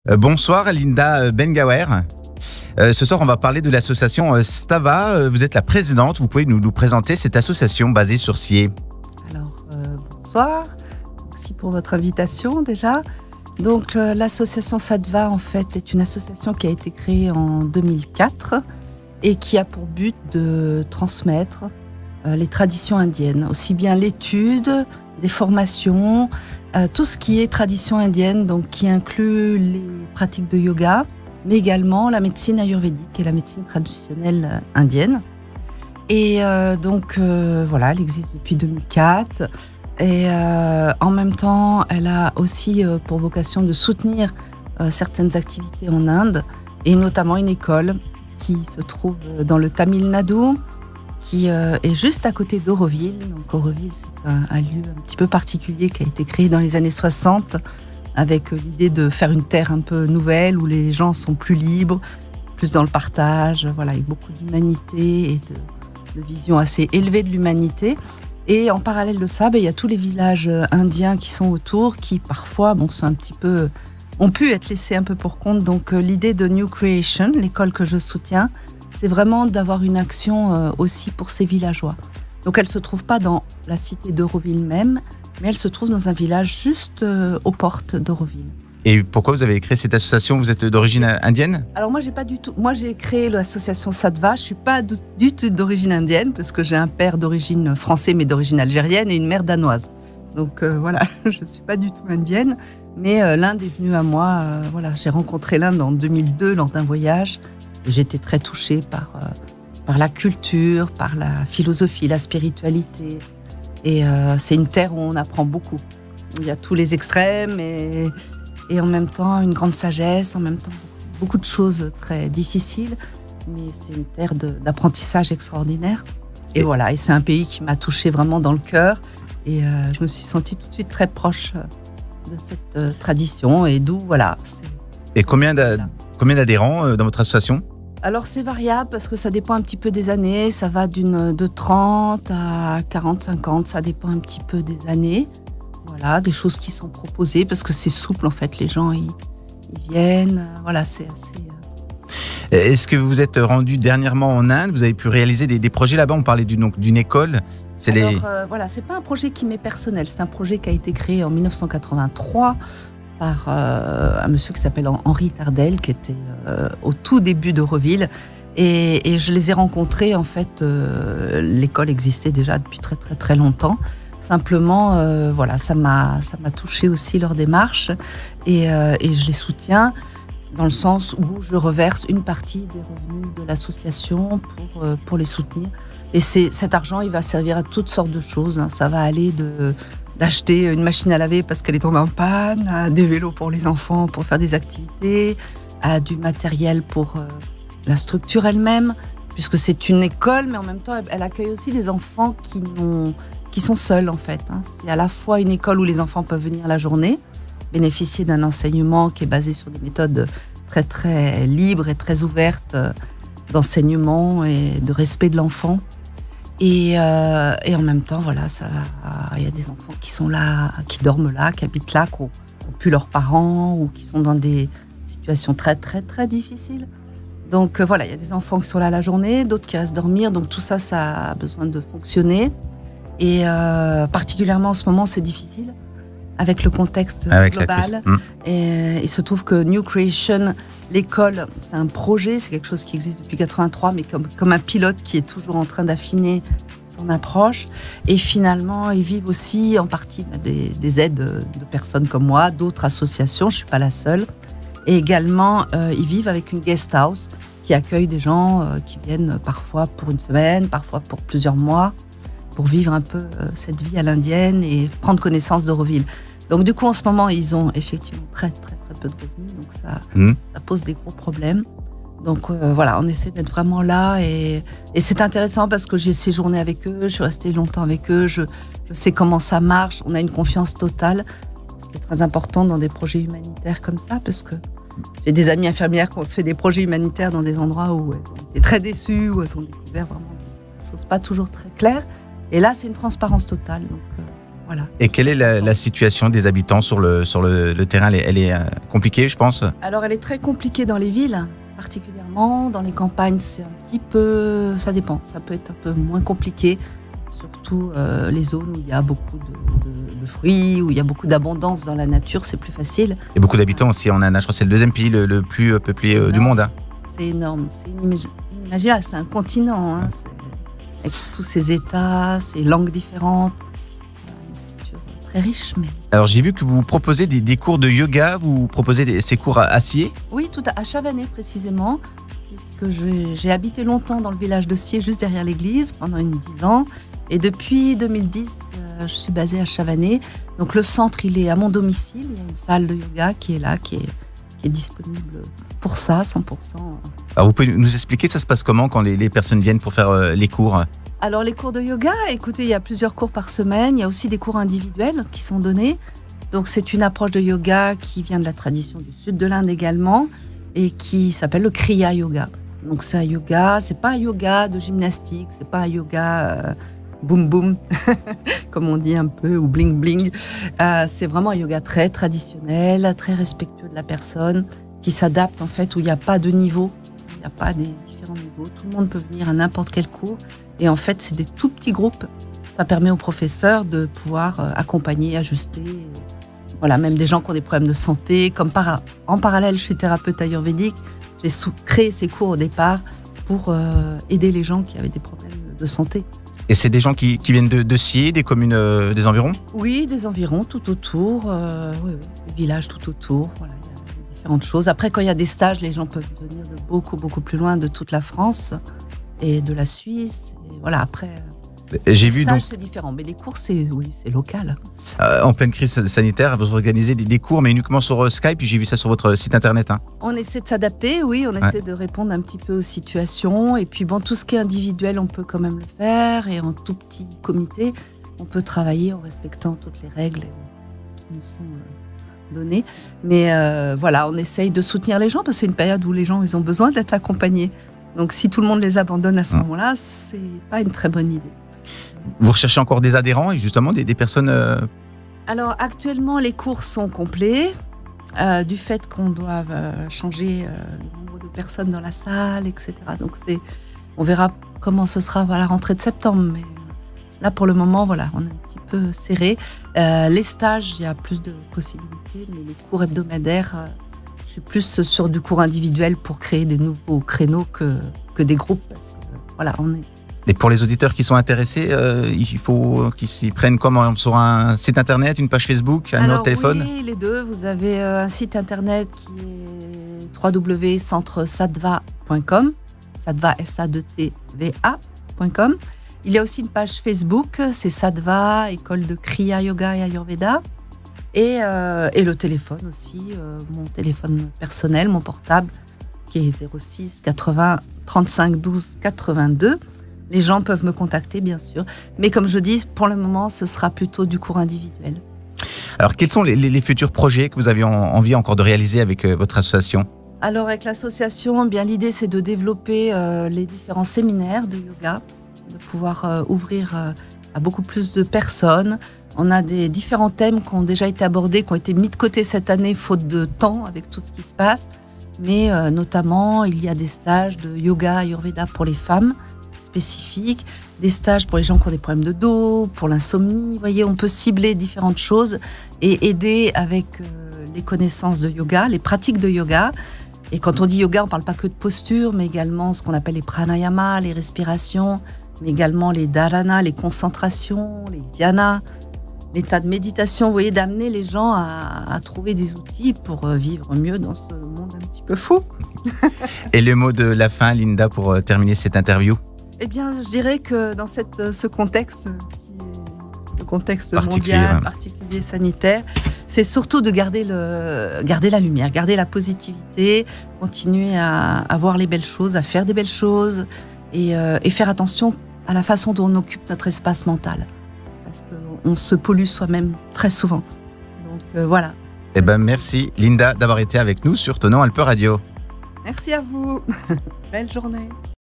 Bonsoir Linda Bengawer. Ce soir, on va parler de l'association Stava. Vous êtes la présidente. Vous pouvez nous présenter cette association basée sur Sillé. Alors, bonsoir. Merci pour votre invitation déjà. Donc, l'association Stava, en fait, est une association qui a été créée en 2004 et qui a pour but de transmettre les traditions indiennes, aussi bien l'étude, des formations, tout ce qui est tradition indienne, donc qui inclut les pratiques de yoga, mais également la médecine ayurvédique et la médecine traditionnelle indienne. Et voilà, elle existe depuis 2004. Et en même temps, elle a aussi pour vocation de soutenir certaines activités en Inde, et notamment une école qui se trouve dans le Tamil Nadu, qui est juste à côté d'Auroville. Donc Auroville, c'est un lieu un petit peu particulier qui a été créé dans les années 60 avec l'idée de faire une terre un peu nouvelle où les gens sont plus libres, plus dans le partage, voilà, avec beaucoup d'humanité et de vision assez élevée de l'humanité. Et en parallèle de ça, il y a tous les villages indiens qui sont autour, qui parfois sont un petit peu, ont pu être laissés un peu pour compte. Donc l'idée de New Creation, l'école que je soutiens, c'est vraiment d'avoir une action aussi pour ces villageois. Donc elle ne se trouve pas dans la cité d'Auroville même, mais elle se trouve dans un village juste aux portes d'Auroville. Et pourquoi vous avez créé cette association? Vous êtes d'origine indienne? Alors moi, j'ai créé l'association Stava. Je ne suis pas du tout d'origine indienne, parce que j'ai un père d'origine français, mais d'origine algérienne, et une mère danoise. Donc voilà, je ne suis pas du tout indienne, mais l'Inde est venue à moi. Voilà, j'ai rencontré l'Inde en 2002 lors d'un voyage. J'étais très touchée par la culture, par la philosophie, la spiritualité. Et c'est une terre où on apprend beaucoup. Il y a tous les extrêmes et en même temps une grande sagesse, en même temps beaucoup de choses très difficiles. Mais c'est une terre d'apprentissage extraordinaire. Et voilà, et c'est un pays qui m'a touchée vraiment dans le cœur. Et je me suis sentie tout de suite très proche de cette tradition. Et d'où, voilà. Et combien d'adhérents dans votre association? Alors c'est variable parce que ça dépend un petit peu des années, ça va de 30 à 40, 50, ça dépend un petit peu des années. Voilà, des choses qui sont proposées parce que c'est souple en fait, les gens ils viennent, voilà, c'est assez... Est-ce que vous êtes rendu dernièrement en Inde? Vous avez pu réaliser des projets là-bas? On parlait d'une école. Voilà, c'est pas un projet qui m'est personnel, c'est un projet qui a été créé en 1983 par un monsieur qui s'appelle Henri Tardel, qui était au tout début d'Auroville. Et je les ai rencontrés, en fait, l'école existait déjà depuis très très très longtemps. Simplement, voilà, ça m'a touchée aussi leur démarche. Et je les soutiens dans le sens où je reverse une partie des revenus de l'association pour les soutenir. Et cet argent, il va servir à toutes sortes de choses. Ça va aller d'acheter une machine à laver parce qu'elle est tombée en panne, à des vélos pour les enfants pour faire des activités, à du matériel pour la structure elle-même, puisque c'est une école, mais en même temps, elle accueille aussi des enfants qui sont seuls, en fait. C'est à la fois une école où les enfants peuvent venir la journée, bénéficier d'un enseignement qui est basé sur des méthodes très, très libres et très ouvertes d'enseignement et de respect de l'enfant. Et en même temps, voilà, il y a des enfants qui sont là, qui dorment là, qui habitent là, qui n'ont plus leurs parents ou qui sont dans des situations très, très, très difficiles. Donc voilà, il y a des enfants qui sont là la journée, d'autres qui restent dormir. Donc tout ça, ça a besoin de fonctionner. Et particulièrement en ce moment, c'est difficile avec le contexte global. Et il se trouve que New Creation, l'école, c'est un projet, c'est quelque chose qui existe depuis 83, mais comme un pilote qui est toujours en train d'affiner son approche. Et finalement, ils vivent aussi en partie des aides de personnes comme moi, d'autres associations, je ne suis pas la seule. Et également, ils vivent avec une guest house qui accueille des gens qui viennent parfois pour une semaine, parfois pour plusieurs mois, pour vivre un peu cette vie à l'indienne et prendre connaissance d'Auroville. Donc du coup, en ce moment, ils ont effectivement très, très, très peu de revenus. Donc ça pose des gros problèmes. Donc voilà, on essaie d'être vraiment là. Et c'est intéressant parce que j'ai séjourné avec eux, je suis restée longtemps avec eux, je sais comment ça marche, on a une confiance totale. C'est très important dans des projets humanitaires comme ça, parce que j'ai des amies infirmières qui ont fait des projets humanitaires dans des endroits où elles ont été très déçues, où elles ont découvert vraiment des choses pas toujours très claires. Et là, c'est une transparence totale. Donc Voilà. Et quelle est la situation des habitants sur le terrain? Elle est compliquée, je pense. Alors, elle est très compliquée dans les villes, particulièrement. Dans les campagnes, c'est un petit peu... Ça dépend. Ça peut être un peu moins compliqué. Surtout les zones où il y a beaucoup de fruits, où il y a beaucoup d'abondance dans la nature, c'est plus facile. Et beaucoup d'habitants aussi en Ghana. Je crois que c'est le deuxième pays le plus peuplé du monde. Hein. C'est énorme. C'est inimaginable. C'est un continent. Hein. Avec tous ces États, ces langues différentes. Très riche, mais... Alors j'ai vu que vous proposez des cours de yoga, vous proposez ces cours à Sillé. Oui, à Chavanay précisément, puisque j'ai habité longtemps dans le village de Sillé, juste derrière l'église, pendant 10 ans. Et depuis 2010, je suis basée à Chavanay. Donc le centre, il est à mon domicile. Il y a une salle de yoga qui est là, qui est disponible pour ça, 100%. Alors vous pouvez nous expliquer, ça se passe comment quand les personnes viennent pour faire les cours? Alors les cours de yoga, écoutez, il y a plusieurs cours par semaine. Il y a aussi des cours individuels qui sont donnés. Donc c'est une approche de yoga qui vient de la tradition du sud de l'Inde également et qui s'appelle le Kriya Yoga. Donc c'est un yoga, c'est pas un yoga de gymnastique, c'est pas un yoga boum boum, comme on dit un peu, ou bling bling. C'est vraiment un yoga très traditionnel, très respectueux de la personne, qui s'adapte en fait, où il n'y a pas de niveau, il n'y a pas des différents niveaux. Tout le monde peut venir à n'importe quel cours. Et en fait, c'est des tout petits groupes. Ça permet aux professeurs de pouvoir accompagner, ajuster. Voilà, même des gens qui ont des problèmes de santé. En parallèle, je suis thérapeute ayurvédique. J'ai créé ces cours au départ pour aider les gens qui avaient des problèmes de santé. Et c'est des gens qui viennent de Sillé, des communes des environs? Oui, des environs, tout autour. Oui, des villages tout autour. Voilà, il y a différentes choses. Après, quand il y a des stages, les gens peuvent venir de beaucoup, beaucoup plus loin, de toute la France et de la Suisse. Et voilà, après... J'ai vu donc. C'est différent, mais les cours, c'est local. En pleine crise sanitaire, vous organisez des cours, mais uniquement sur Skype. J'ai vu ça sur votre site internet. Hein. On essaie de s'adapter, oui, on essaie de répondre un petit peu aux situations. Et puis, bon, tout ce qui est individuel, on peut quand même le faire. Et en tout petit comité, on peut travailler en respectant toutes les règles qui nous sont données. Mais voilà, on essaye de soutenir les gens parce que c'est une période où les gens, ils ont besoin d'être accompagnés. Donc, si tout le monde les abandonne à ce moment-là, c'est pas une très bonne idée. Vous recherchez encore des adhérents et justement des personnes Alors actuellement, les cours sont complets du fait qu'on doit changer le nombre de personnes dans la salle, etc. Donc on verra comment ce sera à la rentrée de septembre. Mais là, pour le moment, voilà, on est un petit peu serré. Les stages, il y a plus de possibilités, mais les cours hebdomadaires, je suis plus sur du cours individuel pour créer des nouveaux créneaux que des groupes. Parce que voilà, on est... Et pour les auditeurs qui sont intéressés, il faut qu'ils s'y prennent comment? Sur un site internet, une page Facebook, un numéro de téléphone? Oui, les deux. Vous avez un site internet qui est www.centresadva.com, Sadva, S-A-D-T-V-A.com. Il y a aussi une page Facebook, c'est Sadva, école de Kriya Yoga et Ayurveda. Et le téléphone aussi, mon téléphone personnel, mon portable, qui est 06 80 35 12 82. Les gens peuvent me contacter, bien sûr. Mais comme je dis, pour le moment, ce sera plutôt du cours individuel. Alors, quels sont les futurs projets que vous avez envie encore de réaliser avec votre association? Alors, avec l'association, bien l'idée, c'est de développer les différents séminaires de yoga, de pouvoir ouvrir à beaucoup plus de personnes. On a des différents thèmes qui ont déjà été abordés, qui ont été mis de côté cette année, faute de temps, avec tout ce qui se passe. Mais notamment, il y a des stages de yoga ayurveda pour les femmes, spécifiques, des stages pour les gens qui ont des problèmes de dos, pour l'insomnie. Vous voyez, on peut cibler différentes choses et aider avec les connaissances de yoga, les pratiques de yoga. Et quand on dit yoga, on ne parle pas que de posture, mais également ce qu'on appelle les pranayamas, les respirations, mais également les dharana, les concentrations, les dhyana, l'état de méditation. Vous voyez, d'amener les gens à trouver des outils pour vivre mieux dans ce monde un petit peu fou. Et le mot de la fin, Linda, pour terminer cette interview? Eh bien, je dirais que dans ce contexte, qui est le contexte mondial, particulier, sanitaire, c'est surtout de garder la lumière, garder la positivité, continuer à voir les belles choses, à faire des belles choses et faire attention à la façon dont on occupe notre espace mental. Parce qu'on se pollue soi-même très souvent. Donc voilà. Eh ben, merci Linda d'avoir été avec nous sur Tenant Alpe Radio. Merci à vous. Belle journée.